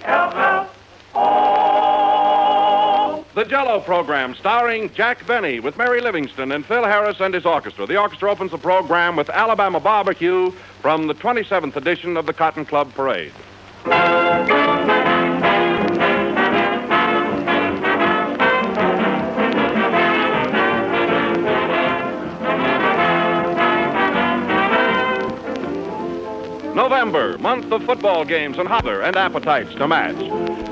L-L-O. The Jell-O program starring Jack Benny with Mary Livingston and Phil Harris and his orchestra. The orchestra opens the program with Alabama Barbecue from the 27th edition of the Cotton Club Parade. November, month of football games and holler and appetites to match.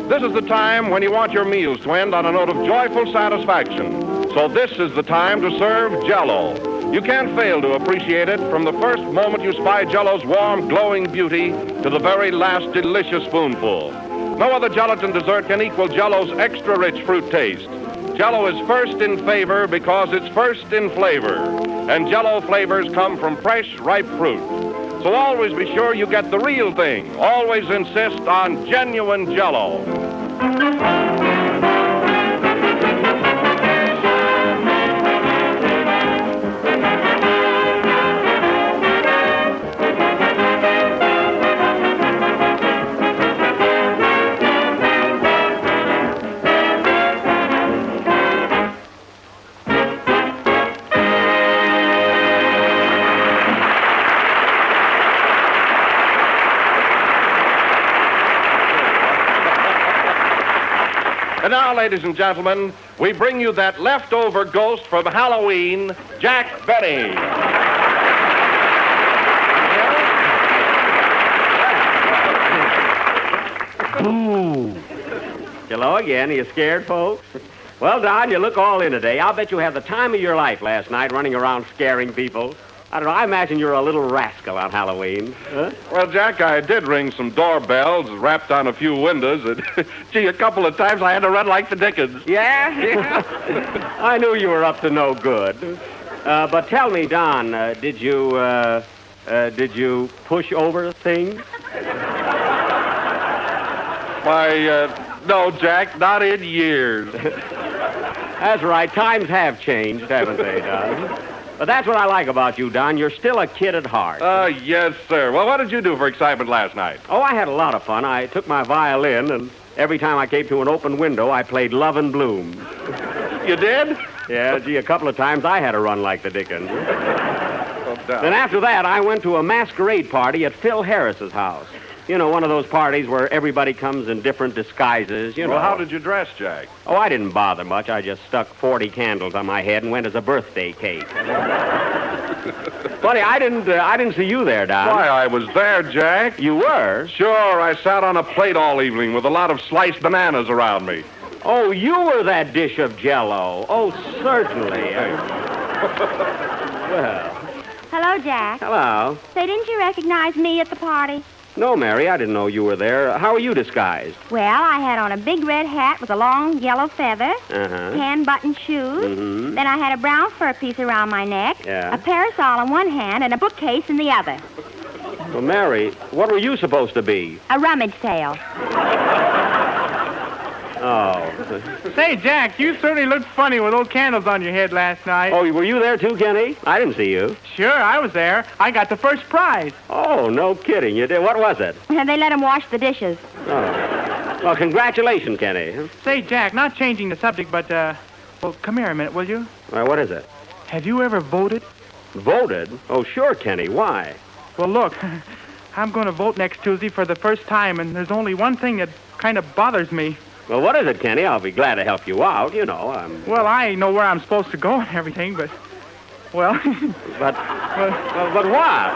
This is the time when you want your meals to end on a note of joyful satisfaction. So this is the time to serve Jell-O. You can't fail to appreciate it from the first moment you spy Jell-O's warm, glowing beauty to the very last delicious spoonful. No other gelatin dessert can equal Jell-O's extra-rich fruit taste. Jell-O is first in favor because it's first in flavor. And Jell-O flavors come from fresh, ripe fruit. So always be sure you get the real thing. Always insist on genuine Jell-O. And now, ladies and gentlemen, we bring you that leftover ghost from Halloween, Jack Benny. Ooh. Hello again. Are you scared, folks? Well, Don, you look all in today. I'll bet you had the time of your life last night running around scaring people. I don't know, I imagine you're a little rascal on Halloween. Huh? Well, Jack, I did ring some doorbells, rapped on a few windows, and, gee, a couple of times I had to run like the dickens. Yeah? I knew you were up to no good. But tell me, Don, did you push over things? Why, no, Jack, not in years. That's right. Times have changed, haven't they, Don? But that's what I like about you, Don. You're still a kid at heart. Yes, sir. Well, what did you do for excitement last night? Oh, I had a lot of fun. I took my violin, and every time I came to an open window, I played Love and Bloom. You did? Yeah, gee, a couple of times I had to run like the dickens. Oh, then after that, I went to a masquerade party at Phil Harris's house. You know, one of those parties where everybody comes in different disguises, you know. Well, how did you dress, Jack? Oh, I didn't bother much. I just stuck 40 candles on my head and went as a birthday cake. Funny, I didn't see you there, Don. Why, I was there, Jack. You were? Sure, I sat on a plate all evening with a lot of sliced bananas around me. Oh, you were that dish of Jell-O. Oh, certainly. Well. Hello, Jack. Hello. Say, didn't you recognize me at the party? No, Mary, I didn't know you were there. How were you disguised? Well, I had on a big red hat with a long yellow feather, hand-buttoned shoes. Then I had a brown fur piece around my neck, a parasol in one hand, and a bookcase in the other. Well, Mary, what were you supposed to be? A rummage sale. Oh. Say, Jack, you certainly looked funny with those candles on your head last night. Oh, were you there too, Kenny? I didn't see you. Sure, I was there. I got the first prize. Oh, no kidding. You did? What was it? They let him wash the dishes. Oh. Well, congratulations, Kenny. Say, Jack, not changing the subject, but, well, come here a minute, will you? What is it? Have you ever voted? Voted? Oh, sure, Kenny. Why? Well, look, I'm going to vote next Tuesday for the first time, and there's only one thing that kind of bothers me. Well, what is it, Kenny? I'll be glad to help you out, you know. Well, I know where I'm supposed to go and everything, but, well... But what?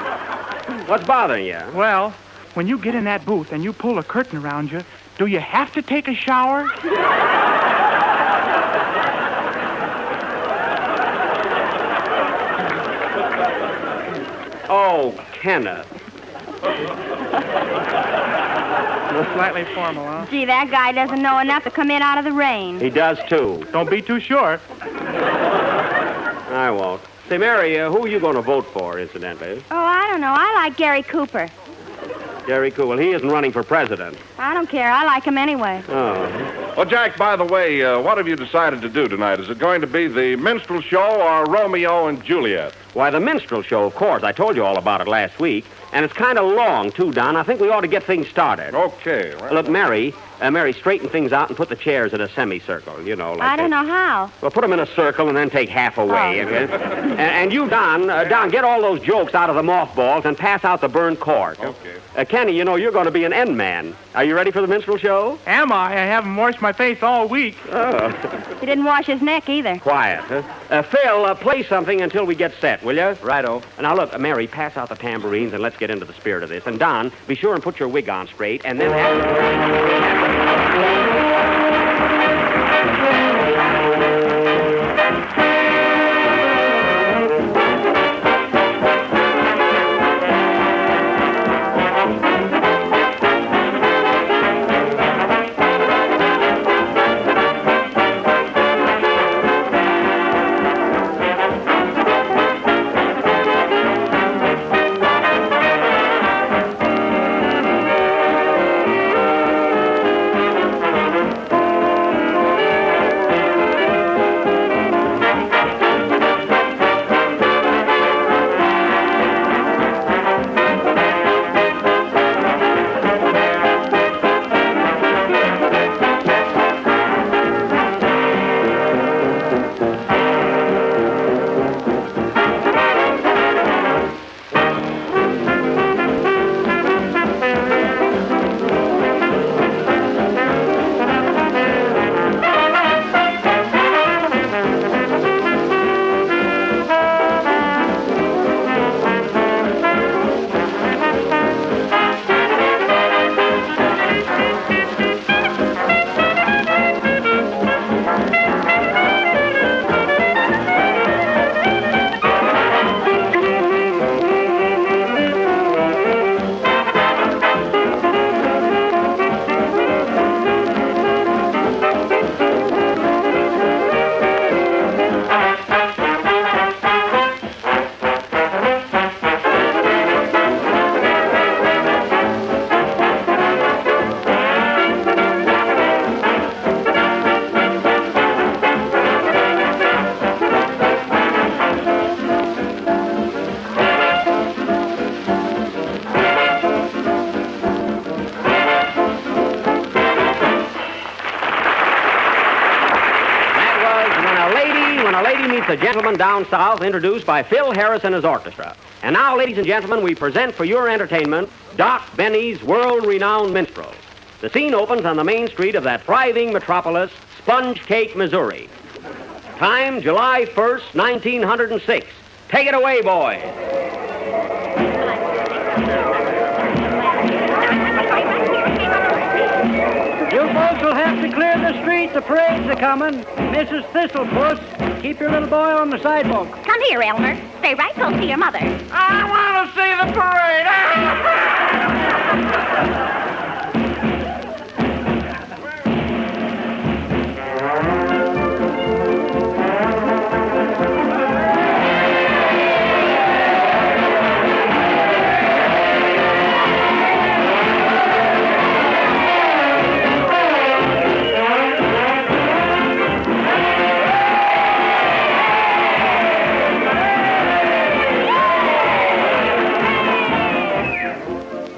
What's bothering you? Well, when you get in that booth and you pull a curtain around you, do you have to take a shower? Oh, Kenneth. Slightly formal, huh? Gee, that guy doesn't know enough to come in out of the rain. He does, too. Don't be too short. I won't. Say, Mary, who are you going to vote for, incidentally? Oh, I don't know. I like Gary Cooper. Gary Cooper. Well, he isn't running for president. I don't care. I like him anyway. Oh. Well, Jack, by the way, what have you decided to do tonight? Is it going to be the Minstrel Show or Romeo and Juliet? Why, the Minstrel Show, of course. I told you all about it last week. And it's kind of long, too, Don. I think we ought to get things started. Okay. Right. Look, Mary, straighten things out and put the chairs in a semicircle, you know. Like I don't know how. Well, put them in a circle and then take half away. Oh. And you, Don, get all those jokes out of the mothballs and pass out the burnt cork. Okay. Kenny, you know, you're going to be an end man. Are you ready for the Minstrel Show? Am I? I haven't washed my face all week. Oh. He didn't wash his neck either. Quiet. Phil, play something until we get set, will you? Righto. Now, look, Mary, pass out the tambourines and let's get into the spirit of this. And, Don, be sure and put your wig on straight and then The Gentleman Down South, introduced by Phil Harris and his orchestra. And now, ladies and gentlemen, we present for your entertainment Doc Benny's world-renowned Minstrels. The scene opens on the main street of that thriving metropolis, Sponge Cake, Missouri. Time, July 1st, 1906. Take it away, boys. You folks will have to clear the street. The parade's a-coming. Mrs. Thistlepuss, keep your little boy on the sidewalk. Come here, Elmer. Stay right close to your mother. I want to see the parade.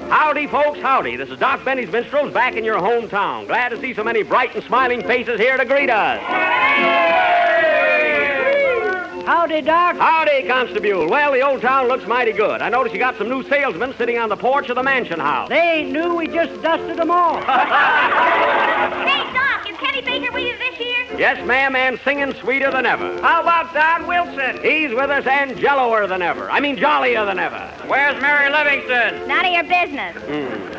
Howdy, folks, howdy. This is Doc Benny's Minstrels back in your hometown. Glad to see so many bright and smiling faces here to greet us. Howdy, Doc. Howdy, Constable. Well, the old town looks mighty good. I notice you got some new salesmen sitting on the porch of the mansion house. They ain't new. We just dusted them off. Hey, Doc, is Kenny Baker with you this year? Yes, ma'am, and singing sweeter than ever. How about Don Wilson? He's with us and jelloer than ever. I mean, jollier than ever. Where's Mary Livingston? None of your business.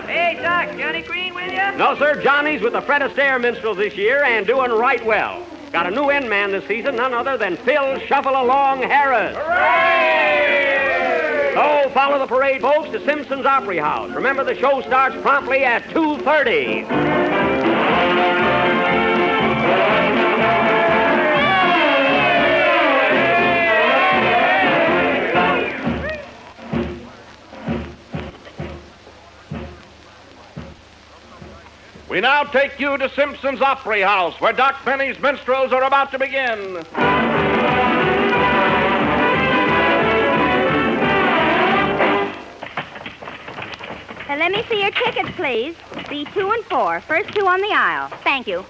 Hey, Doc, Johnny Green with you? No, sir, Johnny's with the Fred Astaire Minstrels this year and doing right well. Got a new end man this season, none other than Phil Shuffle-Along Harris. Hooray! So follow the parade, folks, to Simpson's Opry House. Remember, the show starts promptly at 2:30. We now take you to Simpson's Opry House, where Doc Benny's Minstrels are about to begin. Let me see your tickets, please. B2 and 4. First two on the aisle. Thank you.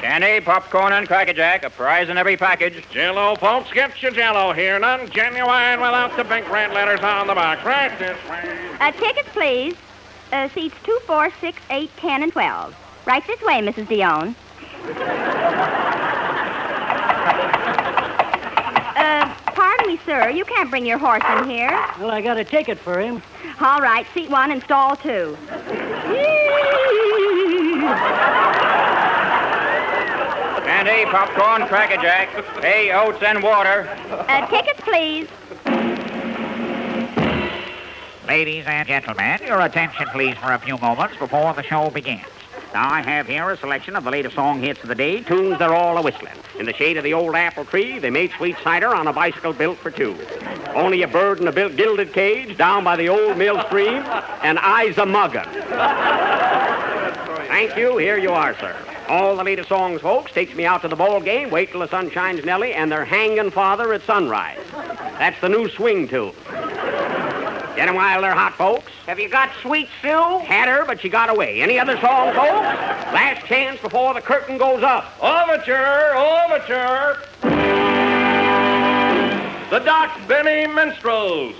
Candy, popcorn, and Cracker Jack. A prize in every package. Jello, folks, get your Jello here. None genuine without the big red letters on the box. Right this way. Tickets, please. Seats 2, 4, 6, 8, 10, and 12. Right this way, Mrs. Dion. Pardon me, sir. You can't bring your horse in here. Well, I got a ticket for him. All right, seat 1 and stall 2. Candy, popcorn, Cracker Jack. Hay, oats, and water. Tickets, please. Ladies and gentlemen, your attention please for a few moments before the show begins. Now, I have here a selection of the latest song hits of the day, tunes they're all a-whistling. In the shade of the old apple tree, they made sweet cider on a bicycle built for two. Only a bird in a gilded cage down by the old mill stream, and I's a-muggin'. Thank you. Here you are, sir. All the latest songs, folks, takes me out to the ball game, wait till the sun shines Nellie, and they're hanging father at sunrise. That's the new swing tune. Get 'em while they're hot, folks. Have you got Sweet Sue? Had her, but she got away. Any other song, folks? Last chance before the curtain goes up. Overture, overture. The Doc Benny Minstrels.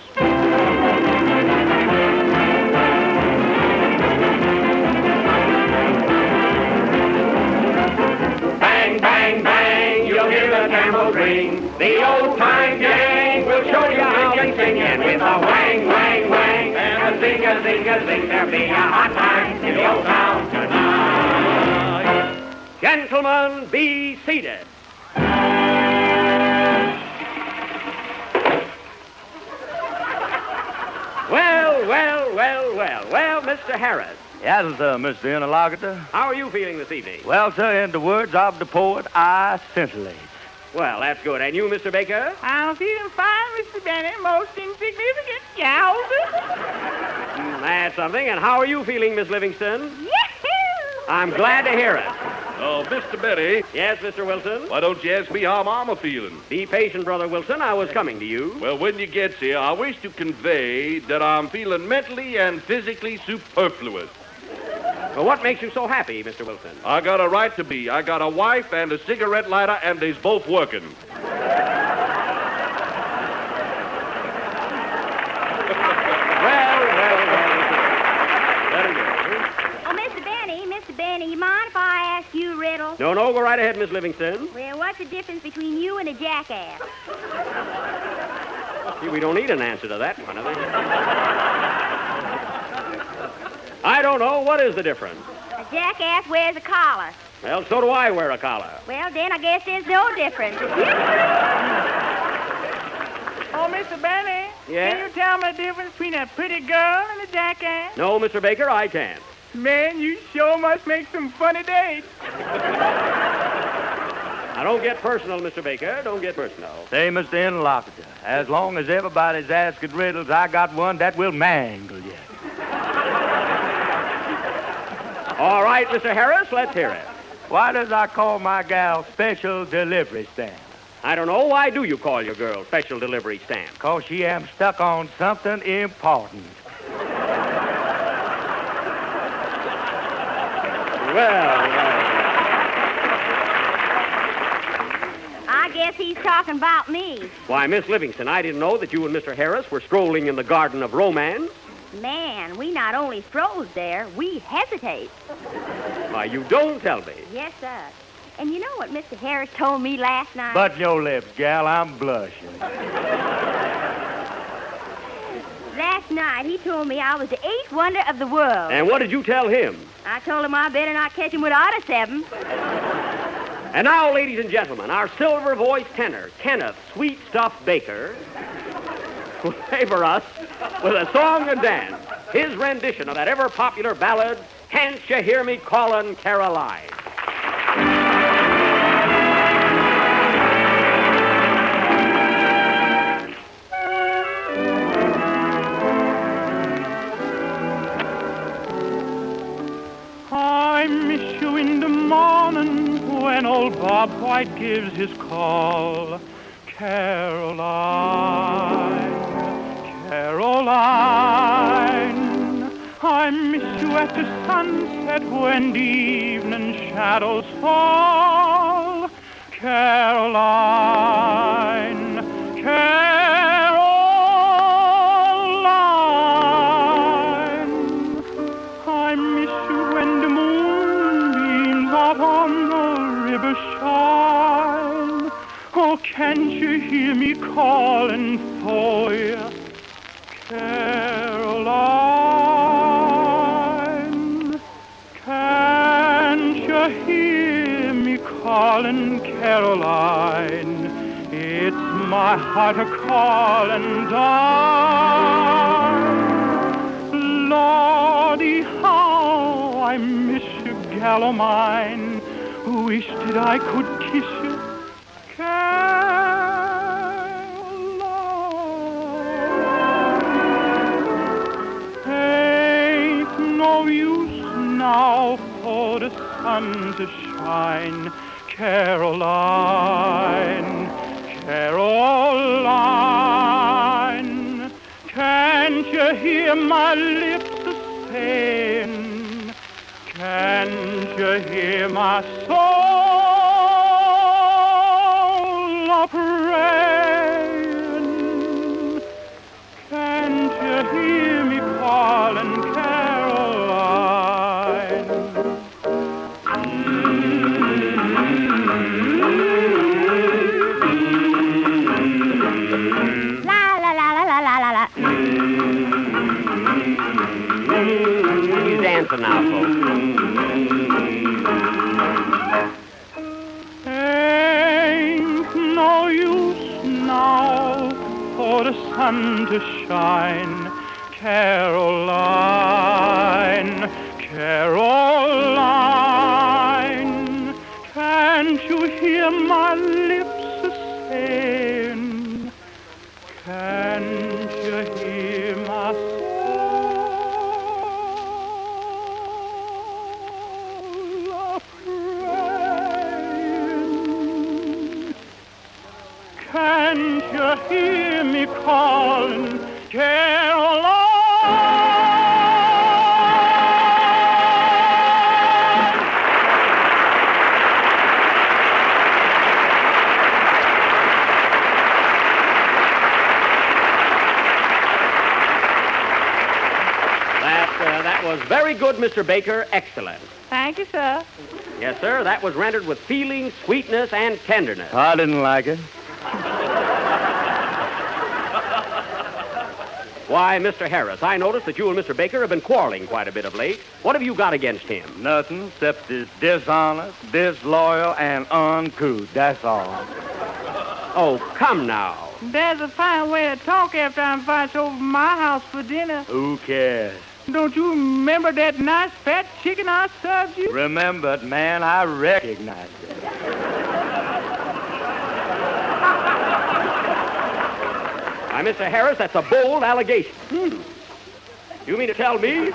Bang, bang, bang, you'll hear the camels ring. The old-time gang will show you how they sing, and with a wang, wang, wang, and a zing, a zing, a zing, there'll be a hot time in the old town tonight. Gentlemen, be seated. Well, Mr. Harris. Yes, sir, Mr. Interlocutor. How are you feeling this evening? Well, sir, in the words of the poet, I scintillate. Well, that's good. And you, Mr. Baker? I'm feeling fine, Mr. Benny. Most insignificant. Yowza. That's something. And how are you feeling, Miss Livingston? Yahoo! I'm glad to hear it. Oh, Mr. Benny, Yes, Mr. Wilson? why don't you ask me how Mama feeling? Be patient, Brother Wilson. I was coming to you. Well, when you get here, I wish to convey that I'm feeling mentally and physically superfluous. Well, what makes you so happy, Mr. Wilson? I got a right to be. I got a wife and a cigarette lighter, and they's both working. Mr. Benny, you mind if I ask you a riddle? No, go right ahead, Miss Livingston. Well, what's the difference between you and a jackass? See, we don't need an answer to that one, I don't know. What is the difference? A jackass wears a collar. Well, so do I wear a collar. Well, then I guess there's no difference. Oh, Mr. Benny. Yes? Can you tell me the difference between a pretty girl and a jackass? No, Mr. Baker, I can't. Man, you sure must make some funny dates. Now, don't get personal, Mr. Baker. Don't get personal. Say, Mr. Interlocutor, as long as everybody's asking riddles, I got one that will mangle you. All right, Mr. Harris, let's hear it. Why does I call my gal special delivery stamp? I don't know. Why do you call your girl special delivery stamp? 'Cause she am stuck on something important. Well. I guess he's talking about me. Why, Miss Livingston, I didn't know that you and Mr. Harris were strolling in the garden of romance. Man, we not only stroll there, we hesitate. Why, you don't tell me. Yes, sir. And you know what Mr. Harris told me last night? Button your lips, gal. I'm blushing. Last night, he told me I was the 8th wonder of the world. And what did you tell him? I told him I better not catch him without a 7. And now, ladies and gentlemen, our silver-voiced tenor, Kenneth Sweet Stuff Baker, will favor us with a song and dance, his rendition of that ever-popular ballad, Can't You Hear Me Callin' Caroline? Oh, I miss you in the morning when old Bob White gives his call. Caroline, Caroline, I miss you at the sunset when the evening shadows fall. Caroline, Caroline, I miss you when the moonbeams out on the river shine. Oh, can't you hear me calling for you, Caroline? Can't you hear me calling, Caroline? It's my heart a-calling, darling. Lordy, how I miss you, gal o' mine. Wish that I could kiss you, Caroline. Ain't no use now for the sun to shine, Caroline, Caroline. Can't you hear my lips a-saying? Can't you hear my soul a-praying? Can't you hear me calling, Caroline? La la la la la la la la. He's dancing now, folks. Ain't no use now for the sun to shine, Caroline, Caroline. Can't you hear my lips a-saying? Can't you hear my soul a-praying? Can't you hear me calling, Caroline? That was very good, Mr. Baker. Excellent. Thank you, sir. Yes, sir. That was rendered with feeling, sweetness, and tenderness. I didn't like it. Why, Mr. Harris, I noticed that you and Mr. Baker have been quarreling quite a bit of late. What have you got against him? Nothing except he's dishonest, disloyal, and uncouth. That's all. Oh, come now. There's a fine way to talk after I'm invited over my house for dinner. Who cares? Don't you remember that nice fat chicken I served you? Remember it, man. I recognize it. Why, Mr. Harris, that's a bold allegation. You mean to tell me?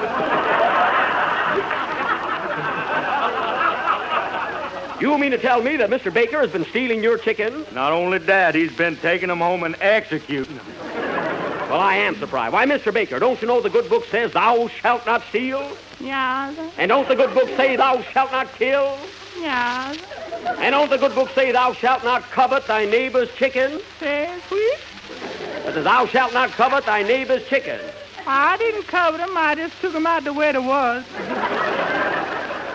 You mean to tell me that Mr. Baker has been stealing your chickens? Not only that, he's been taking them home and executing them. Well, I am surprised. Why, Mr. Baker, don't you know the good book says thou shalt not steal? Yeah. And don't the good book say thou shalt not kill? Yeah. And don't the good book say thou shalt not covet thy neighbor's chicken? Says which? It says thou shalt not covet thy neighbor's chicken. I didn't covet them. I just took them out to where they was.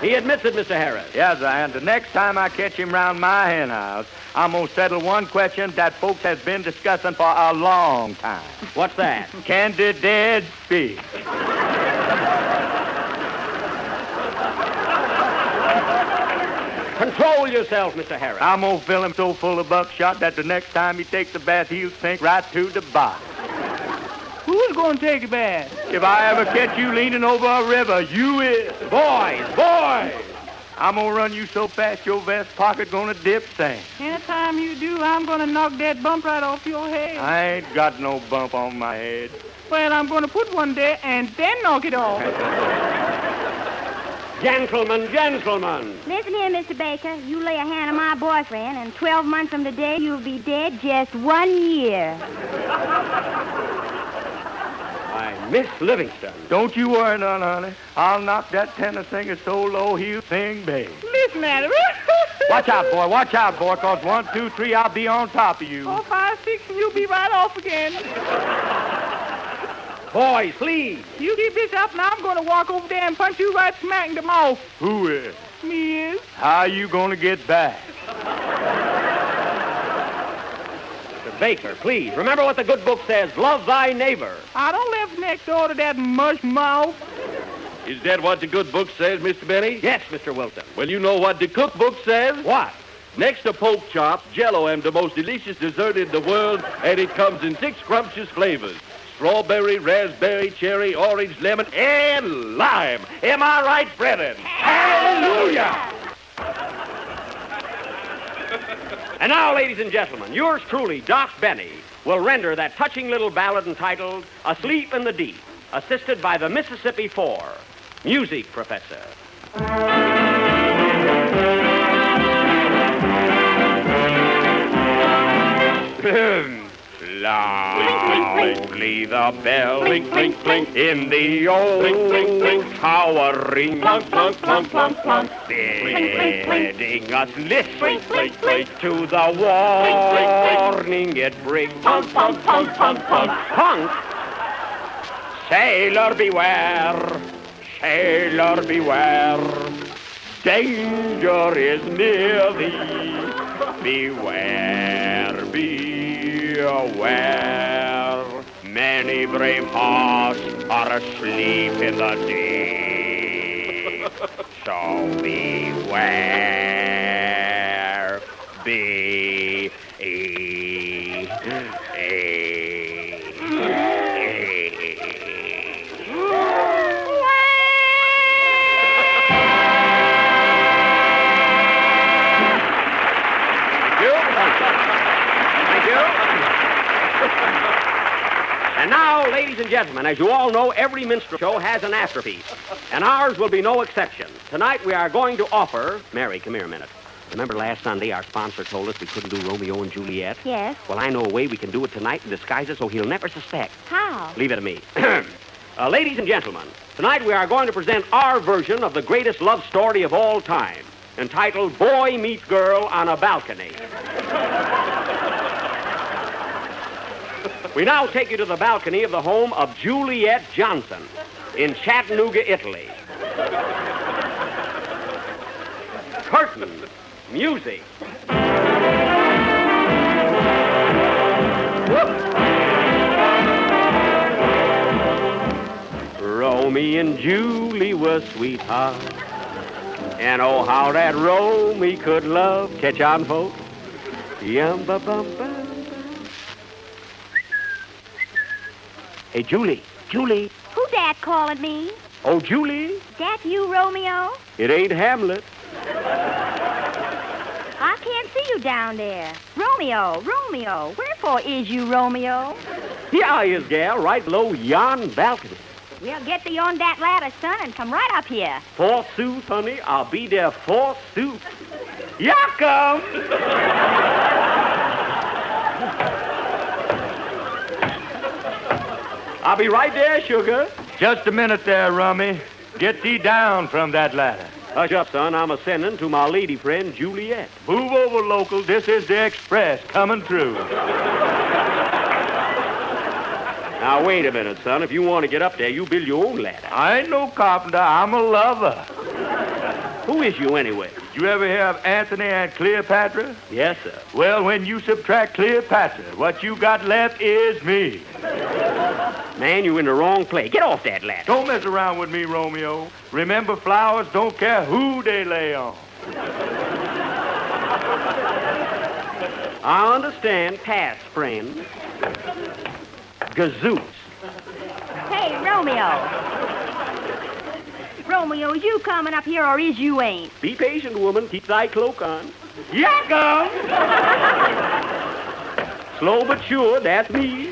He admits it, Mr. Harris. Yes, sir, and the next time I catch him round my hen house, I'm going to settle one question that folks has been discussing for a long time. What's that? Can the dead speak? Control yourself, Mr. Harris. I'm going to fill him so full of buckshot that the next time he takes a bath, he'll sink right to the bottom. Who's going to take a bath? If I ever catch you leaning over a river, you is. Boys! I'm going to run you so fast your vest pocket going to dip sand. Anytime you do, I'm going to knock that bump right off your head. I ain't got no bump on my head. Well, I'm going to put one there and then knock it off. Gentlemen. Listen here, Mr. Baker. You lay a hand on my boyfriend, and 12 months from today, you'll be dead just 1 year. Why, Miss Livingston. Don't you worry none, honey. I'll knock that tenor singer so low he'll sing bass. Listen at him. Watch out, boy, 'cause 1, 2, 3, I'll be on top of you. 4, 5, 6, and you'll be right off again. Boys, please. You keep this up, and I'm going to walk over there and punch you right smack in the mouth. Who is? Me is. How you gonna get back? Mr. Baker, please. Remember what the good book says. Love thy neighbor. I don't live next door to that mush mouth. Is that what the good book says, Mr. Benny? Yes, Mr. Wilson. Well, you know what the cookbook says? What? Next to pork chops, Jell-O am the most delicious dessert in the world, and it comes in 6 scrumptious flavors. Strawberry, raspberry, cherry, orange, lemon, and lime. Am I right, brethren? Hallelujah! And now, ladies and gentlemen, yours truly, Doc Benny, will render that touching little ballad entitled Asleep in the Deep, assisted by the Mississippi Four. Music, Professor. Loudly the bell, Clink, clink, clink. in the old tower ring, Clunk, clunk, clunk, clunk, clunk. bidding us listen Clink, clink, clink. to the warning it brings. Punk, punk, punk, punk, punk. Punk! Sailor beware, danger is near thee. Beware. Many brave hearts are asleep in the deep. So beware. And now, ladies and gentlemen, as you all know, every minstrel show has an afterpiece, and ours will be no exception. Tonight we are going to offer... Mary, come here a minute. Remember last Sunday our sponsor told us we couldn't do Romeo and Juliet? Yes. Well, I know a way we can do it tonight and disguise it so he'll never suspect. How? Leave it to me. Ladies and gentlemen, tonight we are going to present our version of the greatest love story of all time, entitled Boy Meets Girl on a Balcony. We now take you to the balcony of the home of Juliet Johnson in Chattanooga, Italy. Curtain, music. Romeo and Julie were sweethearts, and oh, how that Romeo could love. Catch on, folks. Yum-ba-bum-ba. Hey, Julie. Who dat calling me? Oh, Julie. Dat you, Romeo? It ain't Hamlet. I can't see you down there. Romeo, wherefore is you, Romeo? Here I is, gal, right below yon balcony. Well, get thee on that ladder, son, and come right up here. Forsooth, honey, I'll be there forsooth. Here I come. I'll be right there, sugar. Just a minute there, Rummy. Get thee down from that ladder. Hush up, son. I'm a-sending to my lady friend, Juliet. Move over, local. This is the express coming through. Now, wait a minute, son. If you want to get up there, you build your own ladder. I ain't no carpenter. I'm a lover. Who is you, anyway? You ever hear of Anthony and Cleopatra? Yes, sir. Well, when you subtract Cleopatra, what you got left is me. Man, you in the wrong place. Get off that ladder. Don't mess around with me, Romeo. Remember, flowers don't care who they lay on. I understand. Pass, friend. Gazoots. Hey, Romeo. Romeo, is you coming up here or is you ain't? Be patient, woman. Keep thy cloak on. Here I come. Slow but sure, that's me.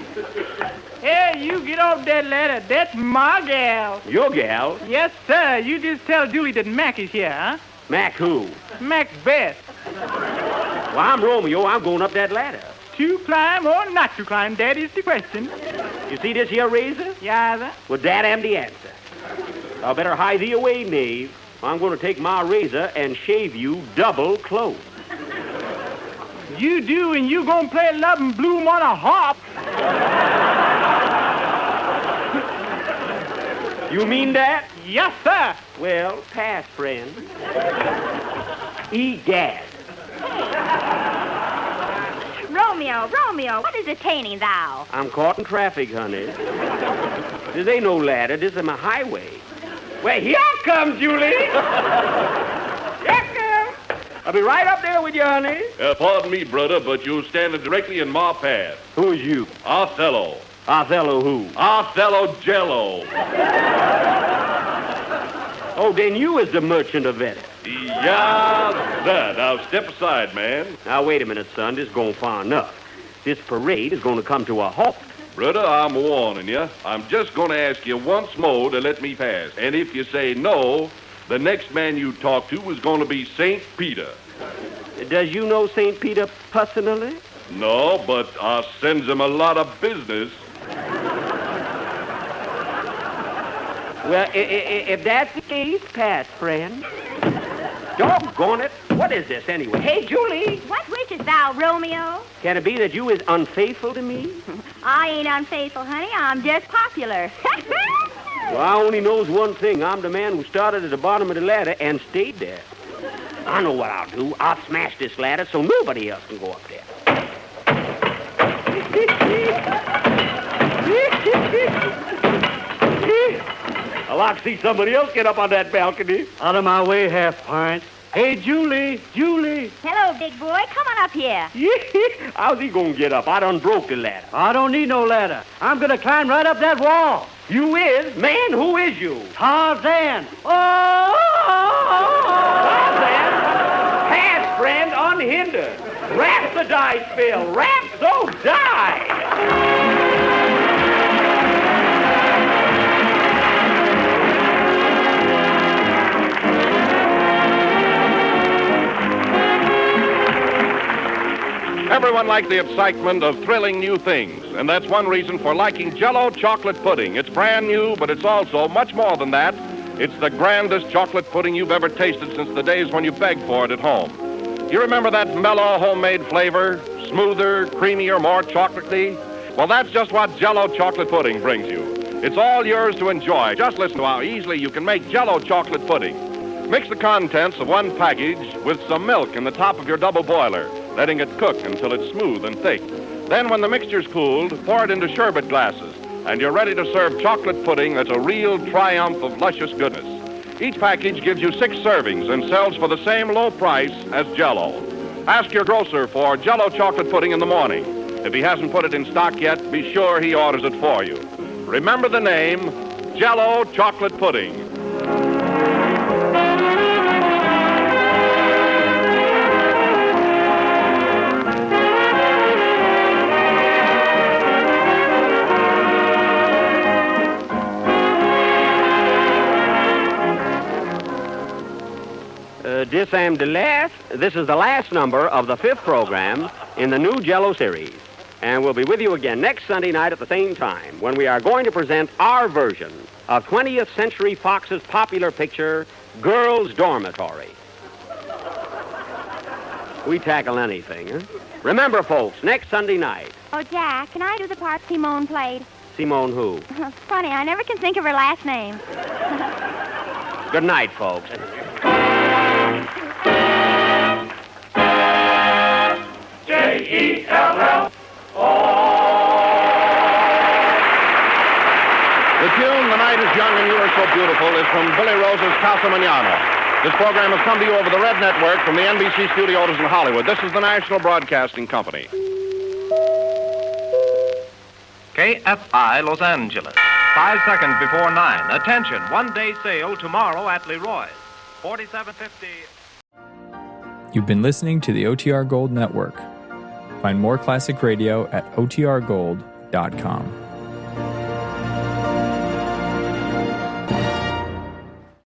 Hey, you get off that ladder. That's my gal. Your gal? Yes, sir. You just tell Julie that Mac is here, huh? Mac who? Macbeth. Well, I'm Romeo. I'm going up that ladder. To climb or not to climb, that is the question. You see this here razor? Yeah, sir. Well, that am the answer. I better hide thee away, knave. I'm going to take my razor and shave you double close. You do, and you gonna play Love and Bloom on a harp. You mean that? Yes, sir. Well, pass, friend. Egad. Romeo, what is detaining thou? I'm caught in traffic, honey. This ain't no ladder. This is my highway. Well, here comes Julie. Here comes. I'll be right up there with you, honey. Pardon me, brother, but you're standing directly in my path. Who's you? Othello. Othello who? Othello Jello. Oh, then you is the merchant of Venice. Yeah, sir. Now, step aside, man. Now, wait a minute, son. This is going far enough. This parade is going to come to a halt. Brother, I'm warning you. I'm just going to ask you once more to let me pass. And if you say no, the next man you talk to is going to be St. Peter. Does you know St. Peter personally? No, but I sends him a lot of business. Well, if that's the case, pass, friend. Doggone it. What is this, anyway? Hey, Julie. What wishes thou, Romeo? Can it be that you is unfaithful to me? I ain't unfaithful, honey. I'm just popular. Well, I only knows one thing. I'm the man who started at the bottom of the ladder and stayed there. I know what I'll do. I'll smash this ladder so nobody else can go up there. I'd like to see somebody else get up on that balcony. Out of my way, half-pint. Hey, Julie. Hello, big boy. Come on up here. How's he gonna get up? I done broke the ladder. I don't need no ladder. I'm going to climb right up that wall. You is? Man, who is you? Tarzan. Tarzan? Pass, friend, unhindered. Rap the dice, Phil. Rap so die. Everyone likes the excitement of thrilling new things, and that's one reason for liking Jell-O chocolate pudding. It's brand new, but it's also much more than that. It's the grandest chocolate pudding you've ever tasted since the days when you begged for it at home. You remember that mellow homemade flavor? Smoother, creamier, more chocolatey? Well, that's just what Jell-O chocolate pudding brings you. It's all yours to enjoy. Just listen to how easily you can make Jell-O chocolate pudding. Mix the contents of one package with some milk in the top of your double boiler, letting it cook until it's smooth and thick. Then when the mixture's cooled, pour it into sherbet glasses, and you're ready to serve chocolate pudding that's a real triumph of luscious goodness. Each package gives you 6 servings and sells for the same low price as Jell-O. Ask your grocer for Jell-O chocolate pudding in the morning. If he hasn't put it in stock yet, be sure he orders it for you. Remember the name, Jell-O chocolate pudding. This is the last number of the 5th program in the new Jell-O series. And we'll be with you again next Sunday night at the same time when we are going to present our version of 20th Century Fox's popular picture, Girls' Dormitory. We tackle anything, huh? Remember, folks, next Sunday night. Oh, Jack, can I do the part Simone played? Simone who? Funny, I never can think of her last name. Good night, folks. J-E-L-L-O. The tune, The Night is Young and You Are So Beautiful, is from Billy Rose's Casa Manana. This program has come to you over the Red Network from the NBC studios in Hollywood. This is the National Broadcasting Company. KFI Los Angeles. 5 seconds before 9. Attention, one-day sale tomorrow at Leroy's. $47.50. You've been listening to the OTR Gold Network. Find more classic radio at otrgold.com.